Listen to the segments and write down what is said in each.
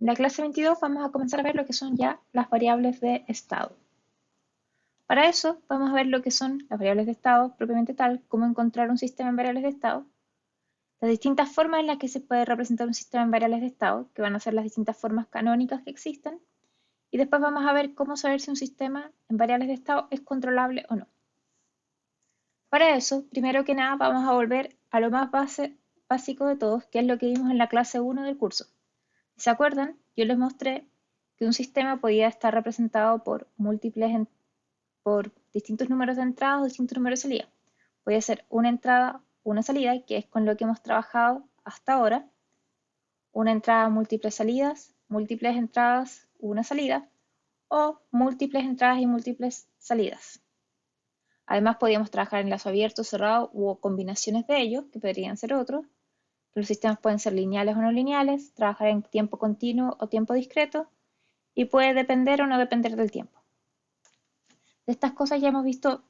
En la clase 22 vamos a comenzar a ver lo que son ya las variables de estado. Para eso vamos a ver lo que son las variables de estado propiamente tal, cómo encontrar un sistema en variables de estado, las distintas formas en las que se puede representar un sistema en variables de estado, que van a ser las distintas formas canónicas que existen, y después vamos a ver cómo saber si un sistema en variables de estado es controlable o no. Para eso, primero que nada, vamos a volver a lo más básico de todos, que es lo que vimos en la clase 1 del curso. Si se acuerdan, yo les mostré que un sistema podía estar representado por por distintos números de entrada o distintos números de salida. Podía ser una entrada, una salida, que es con lo que hemos trabajado hasta ahora, una entrada, múltiples entradas, una salida, o múltiples entradas y múltiples salidas. Además, podíamos trabajar en lazo abierto, cerrado o combinaciones de ellos, que podrían ser otros. Los sistemas pueden ser lineales o no lineales, trabajar en tiempo continuo o tiempo discreto, y puede depender o no depender del tiempo. De estas cosas ya hemos visto,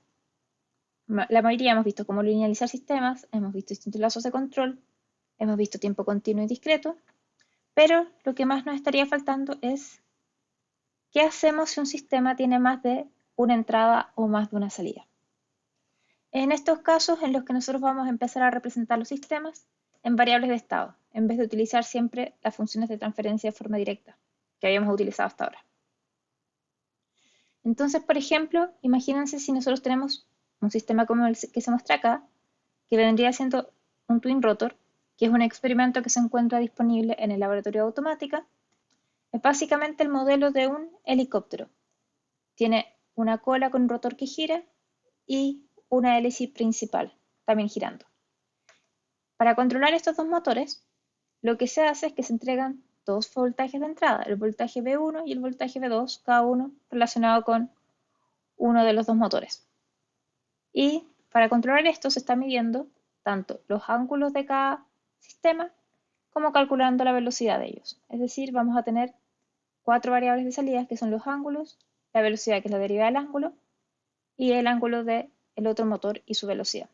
la mayoría hemos visto cómo linealizar sistemas, hemos visto distintos lazos de control, hemos visto tiempo continuo y discreto, pero lo que más nos estaría faltando es ¿qué hacemos si un sistema tiene más de una entrada o más de una salida? En estos casos en los que nosotros vamos a empezar a representar los sistemas en variables de estado, en vez de utilizar siempre las funciones de transferencia de forma directa que habíamos utilizado hasta ahora. Entonces, por ejemplo, imagínense si nosotros tenemos un sistema como el que se muestra acá, que vendría siendo un twin rotor, que es un experimento que se encuentra disponible en el laboratorio de automática. Es básicamente el modelo de un helicóptero. Tiene una cola con un rotor que gira y una hélice principal, también girando. Para controlar estos dos motores, lo que se hace es que se entregan dos voltajes de entrada, el voltaje V1 y el voltaje V2, cada uno relacionado con uno de los dos motores. Y para controlar esto se está midiendo tanto los ángulos de cada sistema como calculando la velocidad de ellos. Es decir, vamos a tener cuatro variables de salida que son los ángulos, la velocidad que es la derivada del ángulo y el ángulo del otro motor y su velocidad.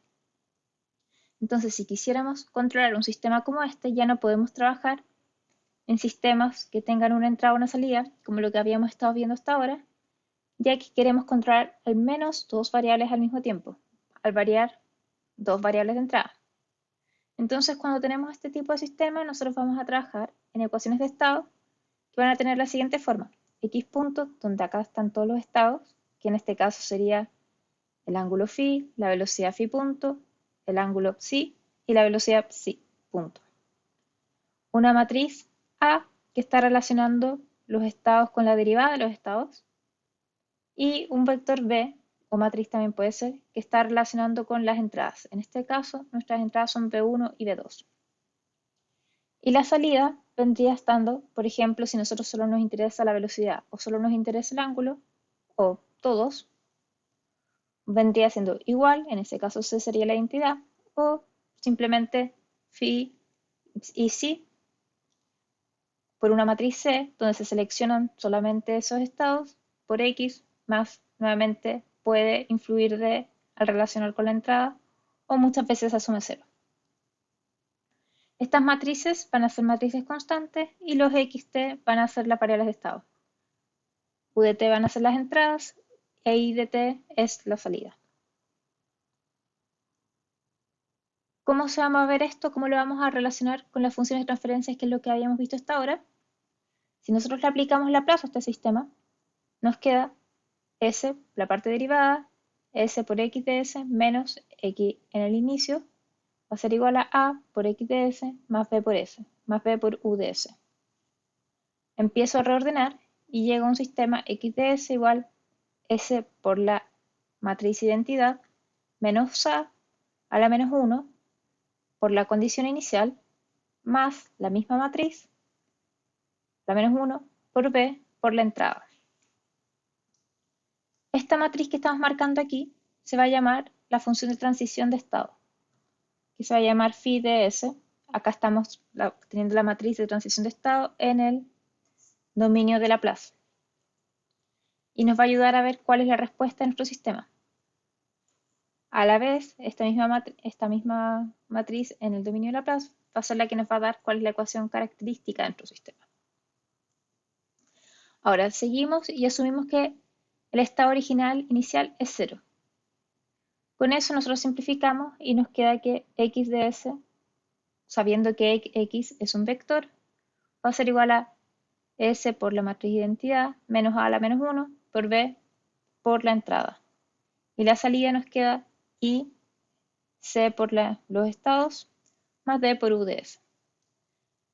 Entonces, si quisiéramos controlar un sistema como este, ya no podemos trabajar en sistemas que tengan una entrada o una salida, como lo que habíamos estado viendo hasta ahora, ya que queremos controlar al menos dos variables al mismo tiempo, al variar dos variables de entrada. Entonces, cuando tenemos este tipo de sistema, nosotros vamos a trabajar en ecuaciones de estado que van a tener la siguiente forma. X punto, donde acá están todos los estados, que en este caso sería el ángulo phi, la velocidad phi punto, el ángulo psi y la velocidad psi punto. Una matriz A que está relacionando los estados con la derivada de los estados y un vector B, o matriz también puede ser, que está relacionando con las entradas. En este caso, nuestras entradas son B1 y B2. Y la salida vendría estando, por ejemplo, si nosotros solo nos interesa la velocidad o solo nos interesa el ángulo, o todos, vendría siendo igual, en ese caso C sería la identidad, o simplemente phi y psi por una matriz C, donde se seleccionan solamente esos estados, por X, más nuevamente puede influir al relacionar con la entrada, o muchas veces asume cero. Estas matrices van a ser matrices constantes y los xt van a ser las variables de estado. U de t van a ser las entradas e I de t es la salida. ¿Cómo se va a mover esto? ¿Cómo lo vamos a relacionar con las funciones de transferencias, que es lo que habíamos visto hasta ahora? Si nosotros le aplicamos Laplace a este sistema, nos queda S, la parte derivada, S por X de S menos X en el inicio, va a ser igual a por X de S más B por S, más B por U de S. Empiezo a reordenar y llego a un sistema X de S igual S por la matriz identidad menos a la menos 1 por la condición inicial más la misma matriz, la menos 1 por B por la entrada. Esta matriz que estamos marcando aquí se va a llamar la función de transición de estado, que se va a llamar phi de S. Acá estamos teniendo la matriz de transición de estado en el dominio de Laplace. Y nos va a ayudar a ver cuál es la respuesta de nuestro sistema. A la vez, esta misma matriz en el dominio de Laplace va a ser la que nos va a dar cuál es la ecuación característica de nuestro sistema. Ahora seguimos y asumimos que el estado original inicial es 0. Con eso nosotros simplificamos y nos queda que x de s, sabiendo que x es un vector, va a ser igual a S por la matriz de identidad menos A a la menos 1 por B por la entrada. Y la salida nos queda I, C por los estados, más D por U de S.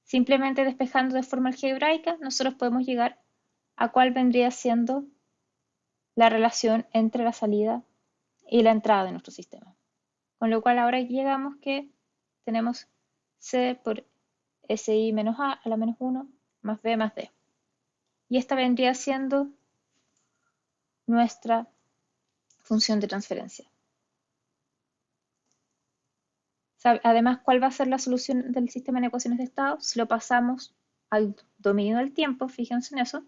Simplemente despejando de forma algebraica, nosotros podemos llegar a cuál vendría siendo la relación entre la salida y la entrada de nuestro sistema. Con lo cual ahora llegamos que tenemos C por SI menos A la menos 1 más B más D. Y esta vendría siendo nuestra función de transferencia. Además, ¿cuál va a ser la solución del sistema en ecuaciones de estado? Si lo pasamos al dominio del tiempo, fíjense en eso,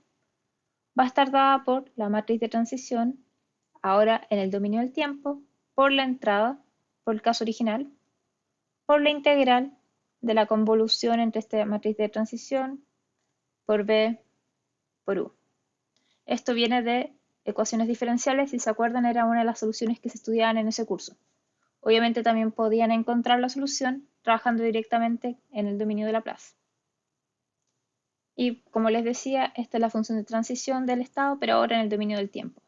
va a estar dada por la matriz de transición, ahora en el dominio del tiempo, por la entrada, por el caso original, por la integral de la convolución entre esta matriz de transición, por B, por U. Esto viene de ecuaciones diferenciales, si se acuerdan, era una de las soluciones que se estudiaban en ese curso. Obviamente también podían encontrar la solución trabajando directamente en el dominio de Laplace. Y como les decía, esta es la función de transición del estado, pero ahora en el dominio del tiempo.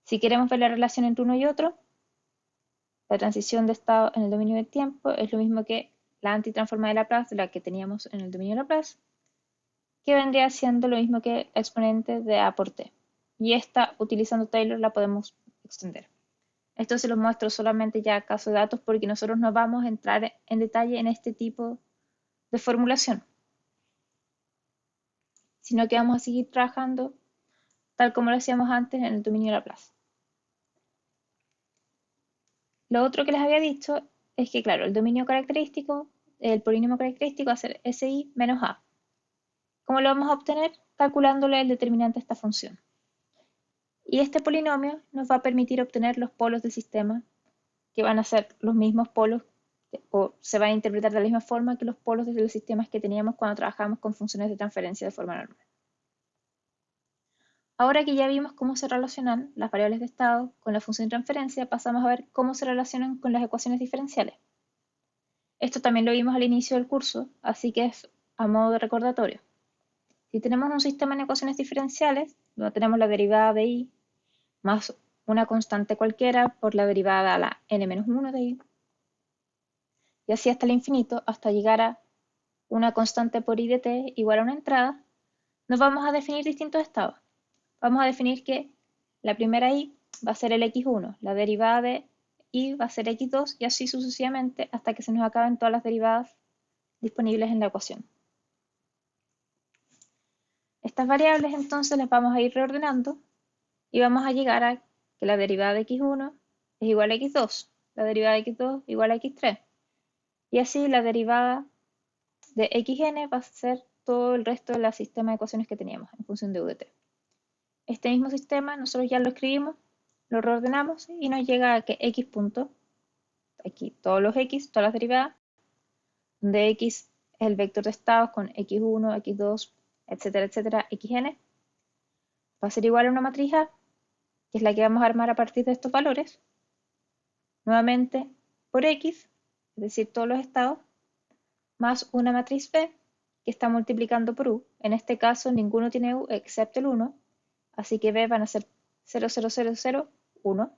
Si queremos ver la relación entre uno y otro, la transición de estado en el dominio del tiempo es lo mismo que la antitransforma de Laplace, la que teníamos en el dominio de Laplace, que vendría siendo lo mismo que la exponente de A por T. Y esta, utilizando Taylor, la podemos extender. Esto se los muestro solamente ya a caso de datos porque nosotros no vamos a entrar en detalle en este tipo de formulación, sino que vamos a seguir trabajando tal como lo hacíamos antes en el dominio de Laplace. Lo otro que les había dicho es que, claro, el dominio característico, el polinomio característico va a ser SI menos A. ¿Cómo lo vamos a obtener? Calculándole el determinante a esta función. Y este polinomio nos va a permitir obtener los polos del sistema, que van a ser los mismos polos, o se van a interpretar de la misma forma que los polos de los sistemas que teníamos cuando trabajamos con funciones de transferencia de forma normal. Ahora que ya vimos cómo se relacionan las variables de estado con la función de transferencia, pasamos a ver cómo se relacionan con las ecuaciones diferenciales. Esto también lo vimos al inicio del curso, así que es a modo de recordatorio. Si tenemos un sistema en ecuaciones diferenciales, donde tenemos la derivada de i más una constante cualquiera por la derivada a la n-1 de i, y así hasta el infinito, hasta llegar a una constante por i de t igual a una entrada, nos vamos a definir distintos estados. Vamos a definir que la primera i va a ser el x1, la derivada de i va a ser x2 y así sucesivamente hasta que se nos acaben todas las derivadas disponibles en la ecuación. Estas variables entonces las vamos a ir reordenando y vamos a llegar a que la derivada de x1 es igual a x2, la derivada de x2 igual a x3 y así la derivada de xn va a ser todo el resto del sistema de ecuaciones que teníamos en función de u de t. Este mismo sistema nosotros ya lo escribimos, lo reordenamos y nos llega a que x punto, aquí todos los x, todas las derivadas, donde x es el vector de estados con x1, x2, etcétera, etcétera, xn, va a ser igual a una matriz A, que es la que vamos a armar a partir de estos valores, nuevamente por x, es decir, todos los estados, más una matriz B, que está multiplicando por u. En este caso ninguno tiene u excepto el 1, así que B van a ser 0, 0, 0, 0, 1.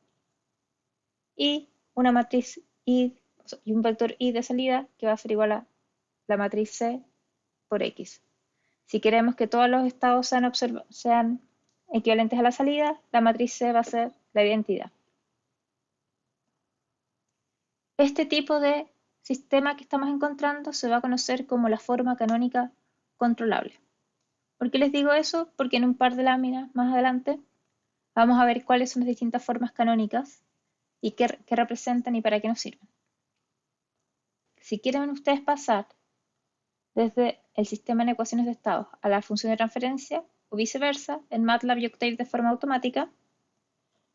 Y una matriz I y un vector I de salida que va a ser igual a la matriz C por X. Si queremos que todos los estados sean equivalentes a la salida, la matriz C va a ser la identidad. Este tipo de sistema que estamos encontrando se va a conocer como la forma canónica controlable. ¿Por qué les digo eso? Porque en un par de láminas más adelante vamos a ver cuáles son las distintas formas canónicas y qué representan y para qué nos sirven. Si quieren ustedes pasar desde el sistema en ecuaciones de estados a la función de transferencia o viceversa, en MATLAB y Octave de forma automática,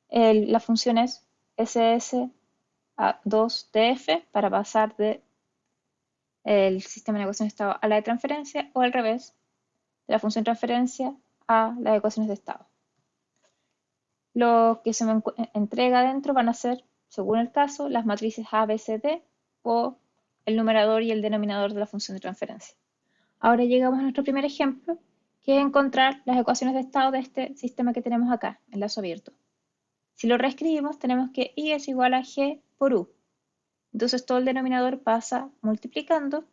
la función es ss2df para pasar del sistema de ecuaciones de estado a la de transferencia o al revés, de la función de transferencia a las ecuaciones de estado. Lo que se me entrega adentro van a ser, según el caso, las matrices A, B, C, D o el numerador y el denominador de la función de transferencia. Ahora llegamos a nuestro primer ejemplo, que es encontrar las ecuaciones de estado de este sistema que tenemos acá, en lazo abierto. Si lo reescribimos, tenemos que I es igual a G por U. Entonces todo el denominador pasa multiplicando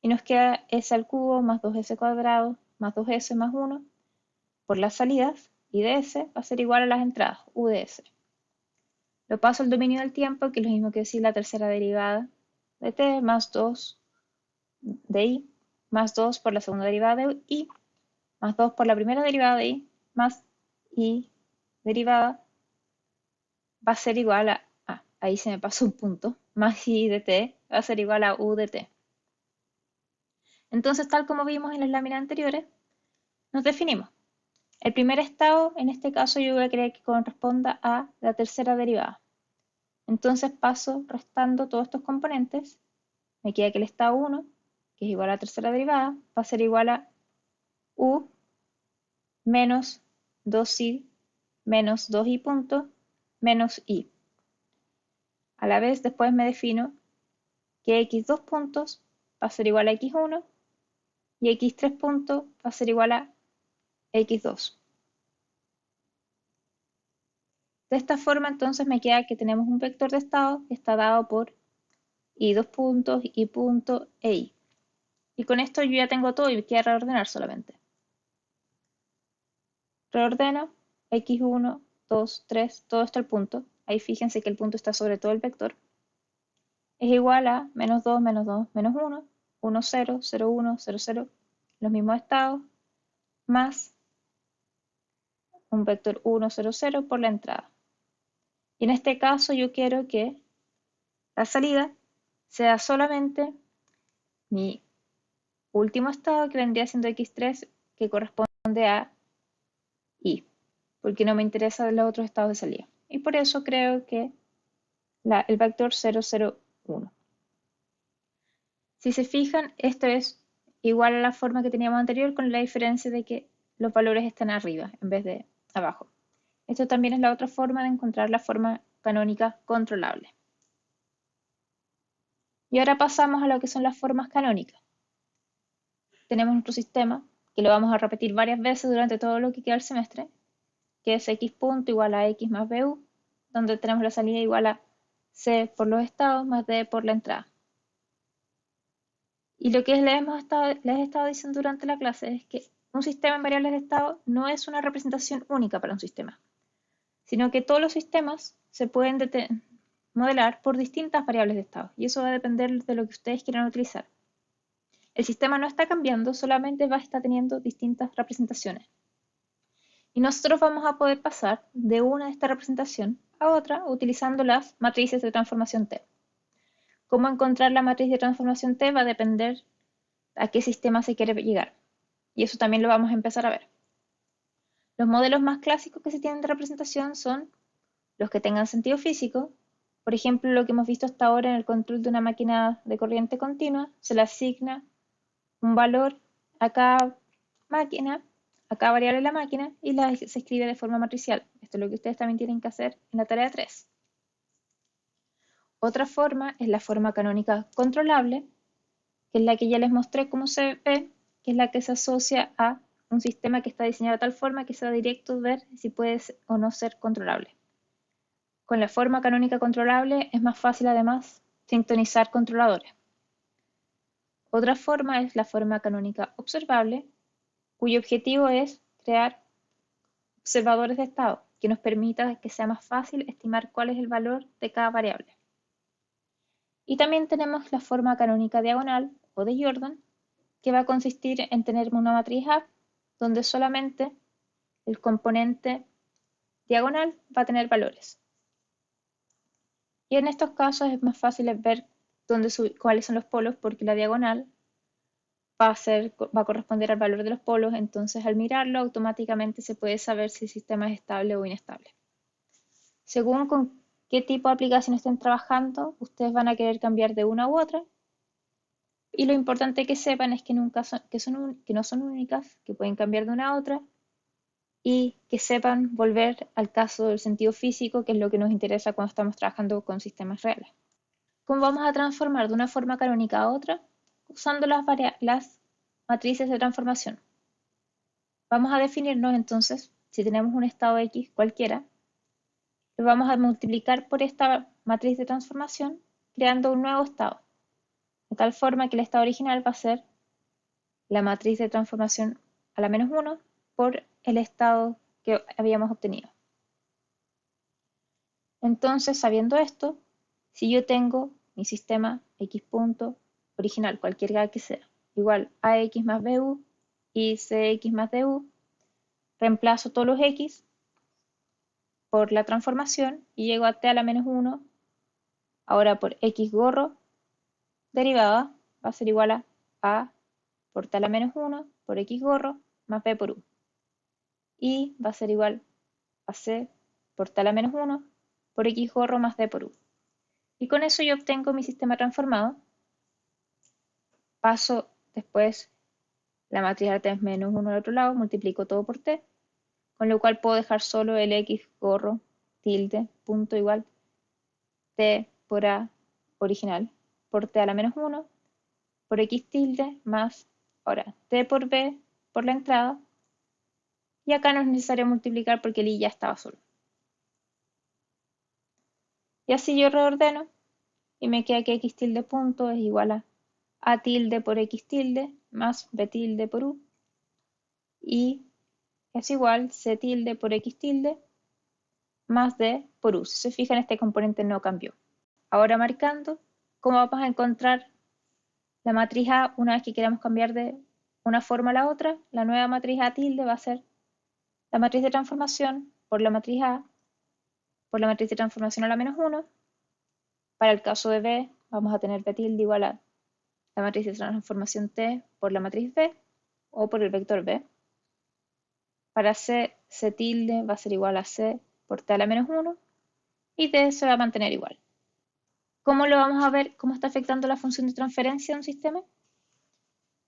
y nos queda S al cubo más 2S cuadrado más 2S más 1 por las salidas, y de S va a ser igual a las entradas, U de S. Lo paso al dominio del tiempo, que es lo mismo que decir la tercera derivada de T más 2 de I más 2 por la segunda derivada de I más 2 por la primera derivada de I más I derivada va a ser igual a, ahí se me pasó un punto, más I de T va a ser igual a U de T. Entonces, tal como vimos en las láminas anteriores, nos definimos. El primer estado, en este caso, yo voy a creer que corresponda a la tercera derivada. Entonces paso restando todos estos componentes. Me queda que el estado 1, que es igual a la tercera derivada, va a ser igual a U menos 2i menos 2i punto menos i. A la vez, después me defino que x2 puntos va a ser igual a x1 y x3 puntos va a ser igual a x2. De esta forma, entonces, me queda que tenemos un vector de estado que está dado por i2 puntos, i punto e i. Y con esto yo ya tengo todo y me queda reordenar solamente. Reordeno x1, 2, 3, todo esto al punto. Ahí fíjense que el punto está sobre todo el vector. Es igual a menos 2, menos 2, menos 1, 1, 0, 0, 1, 0, 0, los mismos estados, más un vector 1, 0, 0 por la entrada. Y en este caso yo quiero que la salida sea solamente mi último estado, que vendría siendo x3, que corresponde a i, porque no me interesan los otros estados de salida. Y por eso creo que el vector 0, 0, 1. Si se fijan, esto es igual a la forma que teníamos anterior, con la diferencia de que los valores están arriba en vez de abajo. Esto también es la otra forma de encontrar la forma canónica controlable. Y ahora pasamos a lo que son las formas canónicas. Tenemos nuestro sistema, que lo vamos a repetir varias veces durante todo lo que queda del semestre, que es x punto igual a x más bu, donde tenemos la salida igual a c por los estados más d por la entrada. Y lo que les he estado diciendo durante la clase es que un sistema en variables de estado no es una representación única para un sistema, sino que todos los sistemas se pueden modelar por distintas variables de estado, y eso va a depender de lo que ustedes quieran utilizar. El sistema no está cambiando, solamente va a estar teniendo distintas representaciones. Y nosotros vamos a poder pasar de una de esta representación a otra utilizando las matrices de transformación T. Cómo encontrar la matriz de transformación T va a depender a qué sistema se quiere llegar. Y eso también lo vamos a empezar a ver. Los modelos más clásicos que se tienen de representación son los que tengan sentido físico. Por ejemplo, lo que hemos visto hasta ahora en el control de una máquina de corriente continua, se le asigna un valor a cada máquina, a cada variable de la máquina, y se escribe de forma matricial. Esto es lo que ustedes también tienen que hacer en la tarea 3. Otra forma es la forma canónica controlable, que es la que ya les mostré cómo se ve, que es la que se asocia a un sistema que está diseñado de tal forma que sea directo ver si puede o no ser controlable. Con la forma canónica controlable es más fácil además sintonizar controladores. Otra forma es la forma canónica observable, cuyo objetivo es crear observadores de estado que nos permita que sea más fácil estimar cuál es el valor de cada variable. Y también tenemos la forma canónica diagonal o de Jordan, que va a consistir en tener una matriz A donde solamente el componente diagonal va a tener valores. Y en estos casos es más fácil ver cuáles son los polos, porque la diagonal va a corresponder al valor de los polos, entonces al mirarlo automáticamente se puede saber si el sistema es estable o inestable. Según con qué tipo de aplicación estén trabajando, ustedes van a querer cambiar de una u otra, Y lo importante que sepan es que nunca que no son únicas, que pueden cambiar de una a otra y que sepan volver al caso del sentido físico, que es lo que nos interesa cuando estamos trabajando con sistemas reales. ¿Cómo vamos a transformar de una forma canónica a otra? Usando las matrices de transformación. Vamos a definirnos entonces, si tenemos un estado X cualquiera, lo vamos a multiplicar por esta matriz de transformación, creando un nuevo estado, de tal forma que el estado original va a ser la matriz de transformación a la menos 1 por el estado que habíamos obtenido. Entonces, sabiendo esto, si yo tengo mi sistema X punto original, cualquiera que sea, igual a X más BU y CX más DU, reemplazo todos los X por la transformación y llego a T a la menos 1. Ahora por X gorro derivada va a ser igual a por T a la menos 1 por X gorro más B por U. Y va a ser igual a C por T a la menos 1 por X gorro más D por U. Y con eso yo obtengo mi sistema transformado. Paso después la matriz de T menos 1 al otro lado, multiplico todo por T, con lo cual puedo dejar solo el X gorro tilde punto igual T por A original por T a la menos 1 por X tilde más, ahora, T por B por la entrada. Y acá no es necesario multiplicar porque el I ya estaba solo. Y así yo reordeno y me queda que X tilde punto es igual a tilde por X tilde más B tilde por U. Y es igual C tilde por X tilde más D por U. Si se fijan, este componente no cambió. Ahora marcando, ¿cómo vamos a encontrar la matriz A una vez que queramos cambiar de una forma a la otra? La nueva matriz A tilde va a ser la matriz de transformación por la matriz A por la matriz de transformación a la menos 1. Para el caso de B, vamos a tener B tilde igual a la matriz de transformación T por la matriz B o por el vector B. Para C, C tilde va a ser igual a C por T a la menos 1 y D se va a mantener igual. ¿Cómo lo vamos a ver? ¿Cómo está afectando la función de transferencia de un sistema?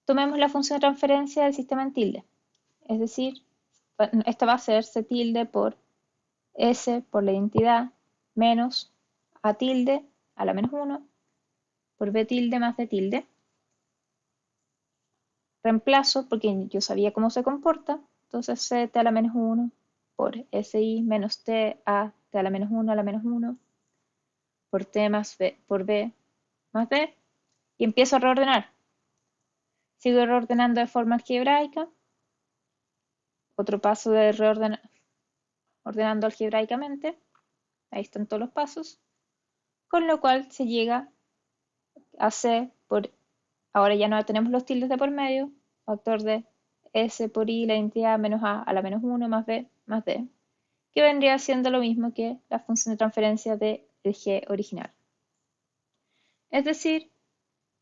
Tomemos la función de transferencia del sistema en tilde. Es decir, esta va a ser C tilde por S por la identidad menos A tilde a la menos 1 por B tilde más D tilde. Reemplazo porque yo sabía cómo se comporta, entonces C T a la menos 1 por SI menos T a T a la menos 1 a la menos 1 por T más B por B más D y empiezo a reordenar. Sigo reordenando de forma algebraica. Otro paso de ordenando algebraicamente. Ahí están todos los pasos. Con lo cual se llega a C por, ahora ya no tenemos los tildes de por medio, factor de S por I, la identidad menos A la menos 1 más B más D, que vendría siendo lo mismo que la función de transferencia del G original. Es decir,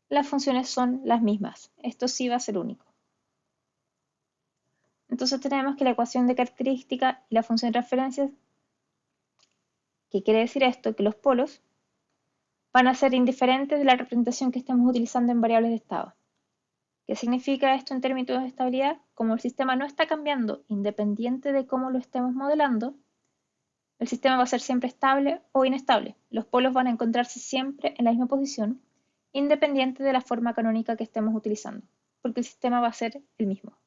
las funciones son las mismas. Esto sí va a ser único. Entonces tenemos que la ecuación de característica y la función de transferencia, ¿qué quiere decir esto? Que los polos van a ser indiferentes de la representación que estemos utilizando en variables de estado. ¿Qué significa esto en términos de estabilidad? Como el sistema no está cambiando independiente de cómo lo estemos modelando, el sistema va a ser siempre estable o inestable. Los polos van a encontrarse siempre en la misma posición, independiente de la forma canónica que estemos utilizando, porque el sistema va a ser el mismo.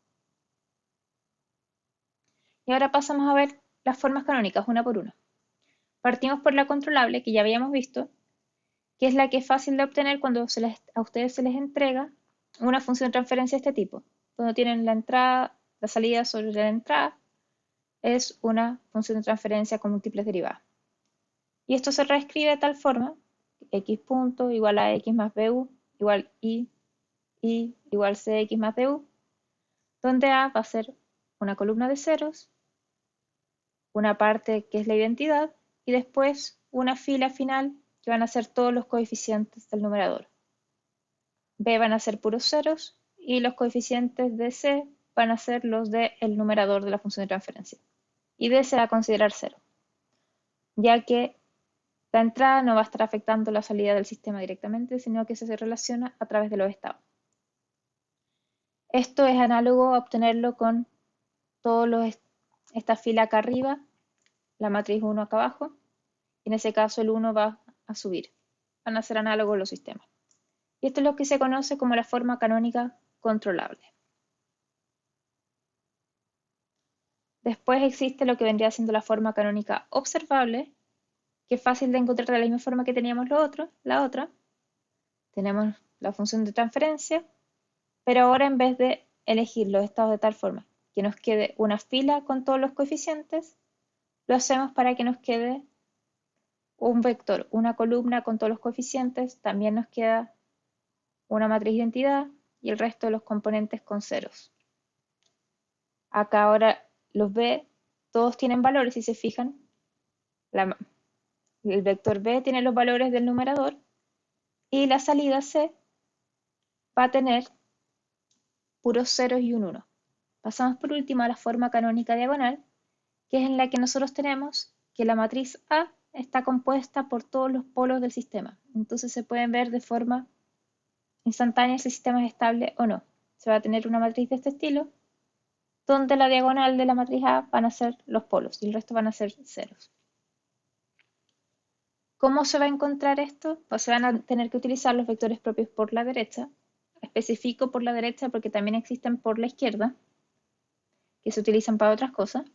Y ahora pasamos a ver las formas canónicas una por una. Partimos por la controlable, que ya habíamos visto, que es la que es fácil de obtener cuando a ustedes se les entrega una función de transferencia de este tipo. Cuando tienen la entrada, la salida sobre la entrada, es una función de transferencia con múltiples derivadas. Y esto se reescribe de tal forma, x punto igual a x más bu igual i igual cx más du, donde a va a ser una columna de ceros, una parte que es la identidad, y después una fila final que van a ser todos los coeficientes del numerador. B van a ser puros ceros y los coeficientes de C van a ser los del numerador de la función de transferencia. Y D se va a considerar cero, ya que La entrada no va a estar afectando la salida del sistema directamente, sino que se relaciona a través de los estados. Esto es análogo a obtenerlo con esta fila acá arriba, la matriz 1 acá abajo, y en ese caso el 1 va a subir. Van a ser análogos los sistemas. Y esto es lo que se conoce como la forma canónica controlable. Después existe lo que vendría siendo la forma canónica observable, que es fácil de encontrar de la misma forma que teníamos la otra. Tenemos la función de transferencia, pero ahora en vez de elegir los estados de tal forma que nos quede una fila con todos los coeficientes, lo hacemos para que nos quede un vector, una columna con todos los coeficientes, también nos queda una matriz de identidad y el resto de los componentes con ceros. Acá ahora los B todos tienen valores, si se fijan. El vector B tiene los valores del numerador y la salida C va a tener puros ceros y un 1. Pasamos por último a la forma canónica diagonal, que es en la que nosotros tenemos que la matriz A está compuesta por todos los polos del sistema. Entonces se pueden ver de forma instantánea si el sistema es estable o no. Se va a tener una matriz de este estilo, donde la diagonal de la matriz A van a ser los polos y el resto van a ser ceros. ¿Cómo se va a encontrar esto? Pues se van a tener que utilizar los vectores propios por la derecha. Especifico por la derecha porque también existen por la izquierda, que se utilizan para otras cosas.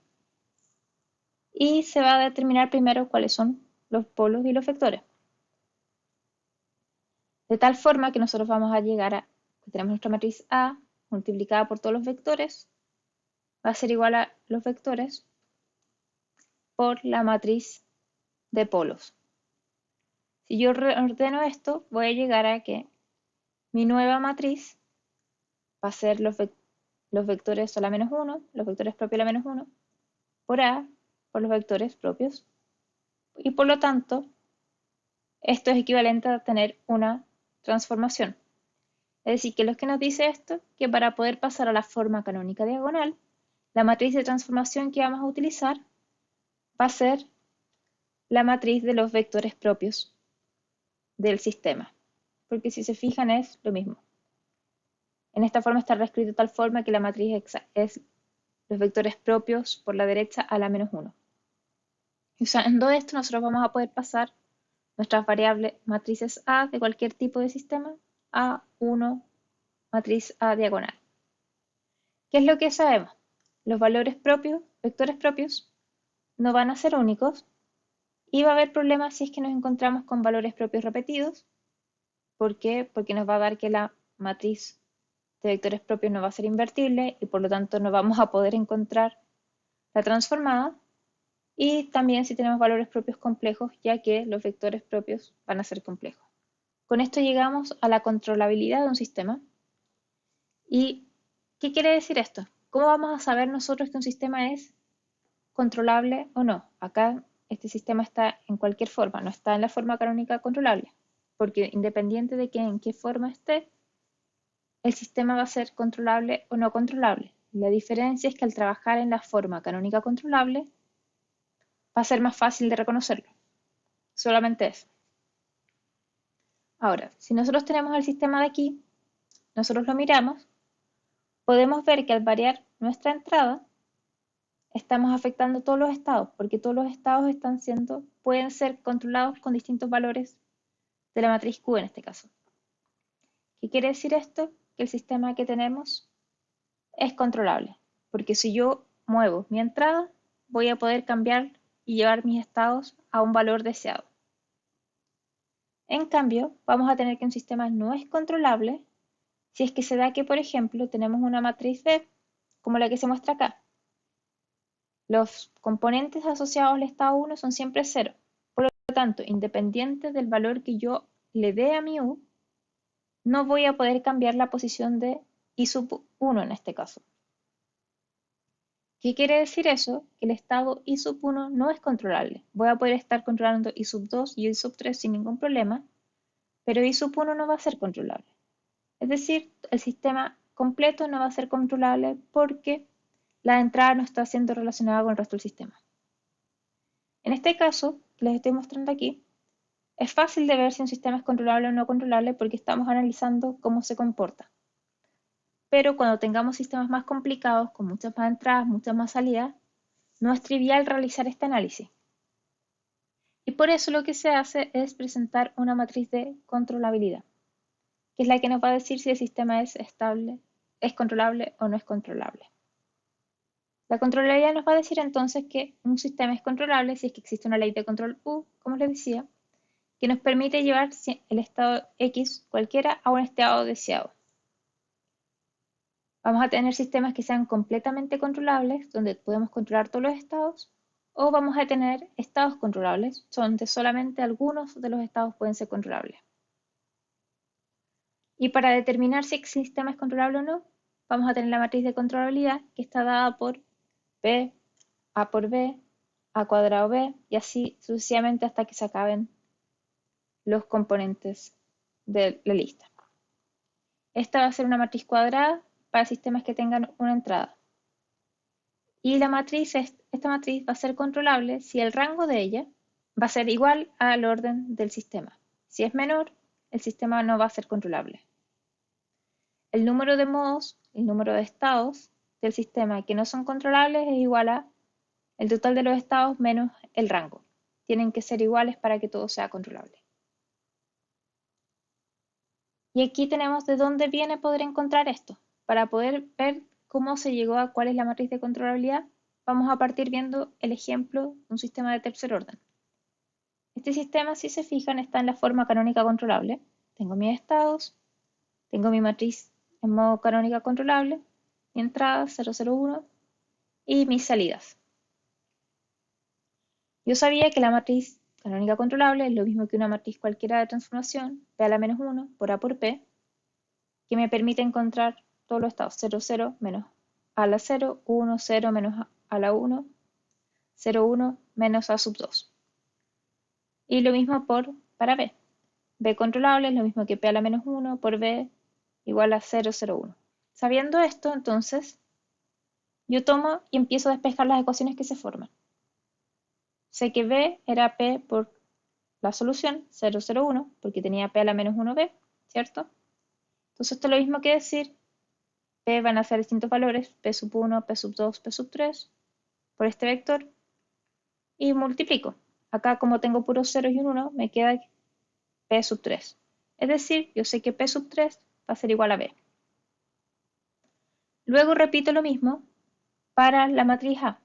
Y se va a determinar primero cuáles son los polos y los vectores. De tal forma que nosotros vamos a llegar a, tenemos nuestra matriz A multiplicada por todos los vectores, va a ser igual a los vectores por la matriz de polos. Si yo ordeno esto, voy a llegar a que mi nueva matriz va a ser los vectores a la menos 1, los vectores propios a la menos 1, por A, por los vectores propios. Y por lo tanto, esto es equivalente a tener una transformación. Es decir, que lo que nos dice esto, que para poder pasar a la forma canónica diagonal, la matriz de transformación que vamos a utilizar va a ser la matriz de los vectores propios del sistema. Porque si se fijan es lo mismo. En esta forma está reescrito de tal forma que la matriz es los vectores propios por la derecha a la menos 1. Y usando esto nosotros vamos a poder pasar nuestras variables matrices A de cualquier tipo de sistema a 1 matriz A diagonal. ¿Qué es lo que sabemos? Los valores propios, vectores propios, no van a ser únicos y va a haber problemas si es que nos encontramos con valores propios repetidos. ¿Por qué? Porque nos va a dar que la matriz de vectores propios no va a ser invertible y por lo tanto no vamos a poder encontrar la transformada. Y también si tenemos valores propios complejos, ya que los vectores propios van a ser complejos. Con esto llegamos a la controlabilidad de un sistema. ¿Y qué quiere decir esto? ¿Cómo vamos a saber nosotros que un sistema es controlable o no? Acá este sistema está en cualquier forma, no está en la forma canónica controlable, porque independiente de que en qué forma esté, el sistema va a ser controlable o no controlable. La diferencia es que al trabajar en la forma canónica controlable, va a ser más fácil de reconocerlo. Solamente eso. Ahora, si nosotros tenemos el sistema de aquí, nosotros lo miramos, podemos ver que al variar nuestra entrada, estamos afectando todos los estados, porque todos los estados pueden ser controlados con distintos valores de la matriz Q en este caso. ¿Qué quiere decir esto? Que el sistema que tenemos es controlable, porque si yo muevo mi entrada, voy a poder cambiar y llevar mis estados a un valor deseado. En cambio, vamos a tener que un sistema no es controlable si es que se da que, por ejemplo, tenemos una matriz B, como la que se muestra acá. Los componentes asociados al estado 1 son siempre 0. Por lo tanto, independiente del valor que yo le dé a mi U, no voy a poder cambiar la posición de I sub 1 en este caso. ¿Qué quiere decir eso? Que el estado I sub 1 no es controlable. Voy a poder estar controlando I sub 2 y I sub 3 sin ningún problema, pero I sub 1 no va a ser controlable. Es decir, el sistema completo no va a ser controlable porque la entrada no está siendo relacionada con el resto del sistema. En este caso, que les estoy mostrando aquí, Es fácil de ver si un sistema es controlable o no controlable porque estamos analizando cómo se comporta. Pero cuando tengamos sistemas más complicados, con muchas más entradas, muchas más salidas, no es trivial realizar este análisis. Y por eso lo que se hace es presentar una matriz de controlabilidad, que es la que nos va a decir si el sistema es estable, es controlable o no es controlable. La controlabilidad nos va a decir entonces que un sistema es controlable si es que existe una ley de control U, como les decía, que nos permite llevar el estado X cualquiera a un estado deseado. Vamos a tener sistemas que sean completamente controlables, donde podemos controlar todos los estados, o vamos a tener estados controlables, donde solamente algunos de los estados pueden ser controlables. Y para determinar si el sistema es controlable o no, vamos a tener la matriz de controlabilidad que está dada por P, A por B, A cuadrado B, y así sucesivamente hasta que se acaben los componentes de la lista. Esta va a ser una matriz cuadrada para sistemas que tengan una entrada. Y esta matriz va a ser controlable si el rango de ella va a ser igual al orden del sistema. Si es menor, el sistema no va a ser controlable. El número de modos, el número de estados del sistema que no son controlables es igual a el total de los estados menos el rango. Tienen que ser iguales para que todo sea controlable. Y aquí tenemos de dónde viene poder encontrar esto. Para poder ver cómo se llegó a cuál es la matriz de controlabilidad, vamos a partir viendo el ejemplo de un sistema de tercer orden. Este sistema, si se fijan, está en la forma canónica controlable. Tengo mis estados, tengo mi matriz en modo canónica controlable, mi entrada 001 y mis salidas. Yo sabía que la matriz canónica controlable es lo mismo que una matriz cualquiera de transformación, P a la menos 1 por A por P, que me permite encontrar todos los estados 0, 0 menos a la 0, 1, 0 menos a la 1, 0, 1 menos a sub 2. Y lo mismo para B. B controlable es lo mismo que P a la menos 1 por B igual a 0, 0, 1. Sabiendo esto, entonces, yo tomo y empiezo a despejar las ecuaciones que se forman. Sé que B era P por la solución 0, 0, 1, porque tenía P a la menos 1B, ¿cierto? Entonces esto es lo mismo que decir P van a ser distintos valores, P sub 1, P sub 2, P sub 3, por este vector, y multiplico. Acá como tengo puros ceros y un 1, me queda P sub 3. Es decir, yo sé que P sub 3 va a ser igual a B. Luego repito lo mismo para la matriz A.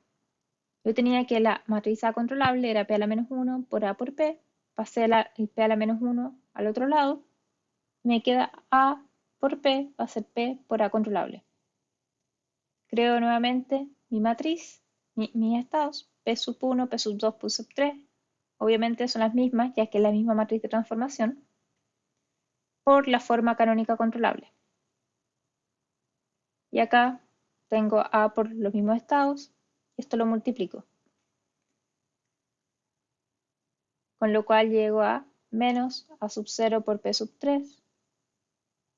Yo tenía que la matriz A controlable era P a la menos 1 por A por P, pasé el P a la menos 1 al otro lado, me queda A por P, va a ser P por A controlable. Creo nuevamente mi matriz, mis estados, P sub 1, P sub 2, P sub 3, obviamente son las mismas, ya que es la misma matriz de transformación, por la forma canónica controlable. Y acá tengo A por los mismos estados, y esto lo multiplico. Con lo cual llego a menos A sub 0 por P sub 3.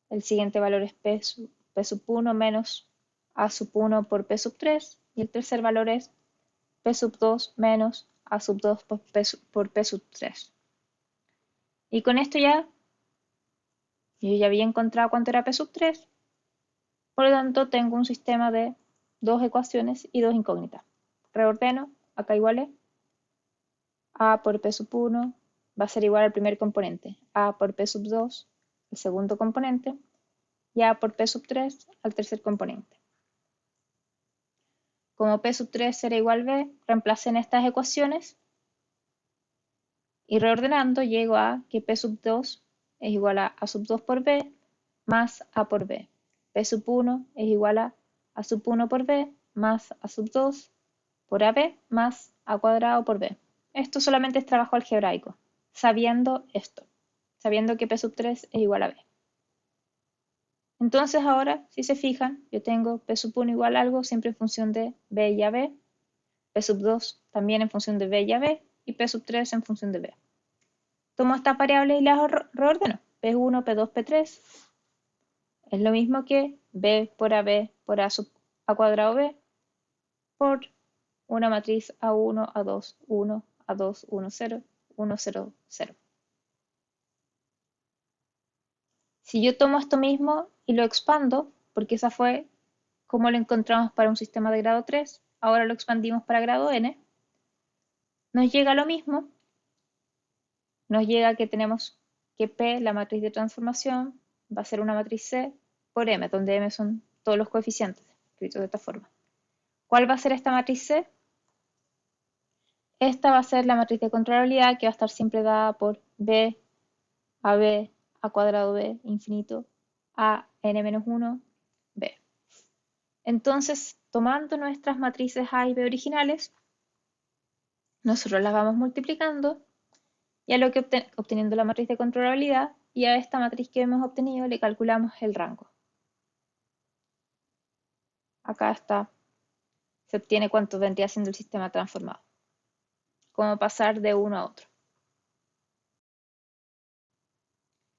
El siguiente valor es P sub 1 menos A sub 1 por P sub 3. Y el tercer valor es P sub 2 menos A sub 2 por P sub 3. Y con esto yo ya había encontrado cuánto era P sub 3. Por lo tanto, tengo un sistema de dos ecuaciones y dos incógnitas. Reordeno, acá igual es A por P sub 1 va a ser igual al primer componente, A por P sub 2, el segundo componente, y A por P sub 3 al tercer componente. Como P sub 3 será igual a B, reemplacé en estas ecuaciones y reordenando llego a que P sub 2 es igual a A sub 2 por B más A por B. P sub 1 es igual a A sub 1 por B más A sub 2 por AB más A cuadrado por B. Esto solamente es trabajo algebraico, sabiendo esto, sabiendo que P sub 3 es igual a B. Entonces ahora, si se fijan, yo tengo P sub 1 igual a algo siempre en función de B y AB, P sub 2 también en función de B y AB, y P sub 3 en función de B. Tomo estas variables y las reordeno. P1, P2, P3 es lo mismo que B por AB por A sub A cuadrado B por una matriz A1, A2, 1, A2, 1, 0, 1, 0, 0. Si yo tomo esto mismo y lo expando, porque esa fue como lo encontramos para un sistema de grado 3, ahora lo expandimos para grado n, nos llega lo mismo, nos llega que tenemos que P, la matriz de transformación, va a ser una matriz C por M, donde M son todos los coeficientes, escritos de esta forma. ¿Cuál va a ser esta matriz C? Esta va a ser la matriz de controlabilidad que va a estar siempre dada por B, AB, A cuadrado B, infinito, A, n-1, B. Entonces, tomando nuestras matrices A y B originales, nosotros las vamos multiplicando y a lo que obteniendo la matriz de controlabilidad y a esta matriz que hemos obtenido le calculamos el rango. Acá está, se obtiene cuánto vendría siendo el sistema transformado. Cómo pasar de uno a otro.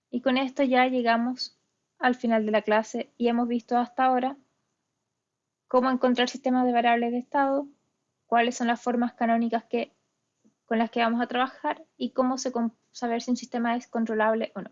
Y con esto ya llegamos al final de la clase y hemos visto hasta ahora cómo encontrar sistemas de variables de estado, cuáles son las formas canónicas con las que vamos a trabajar y cómo saber si un sistema es controlable o no.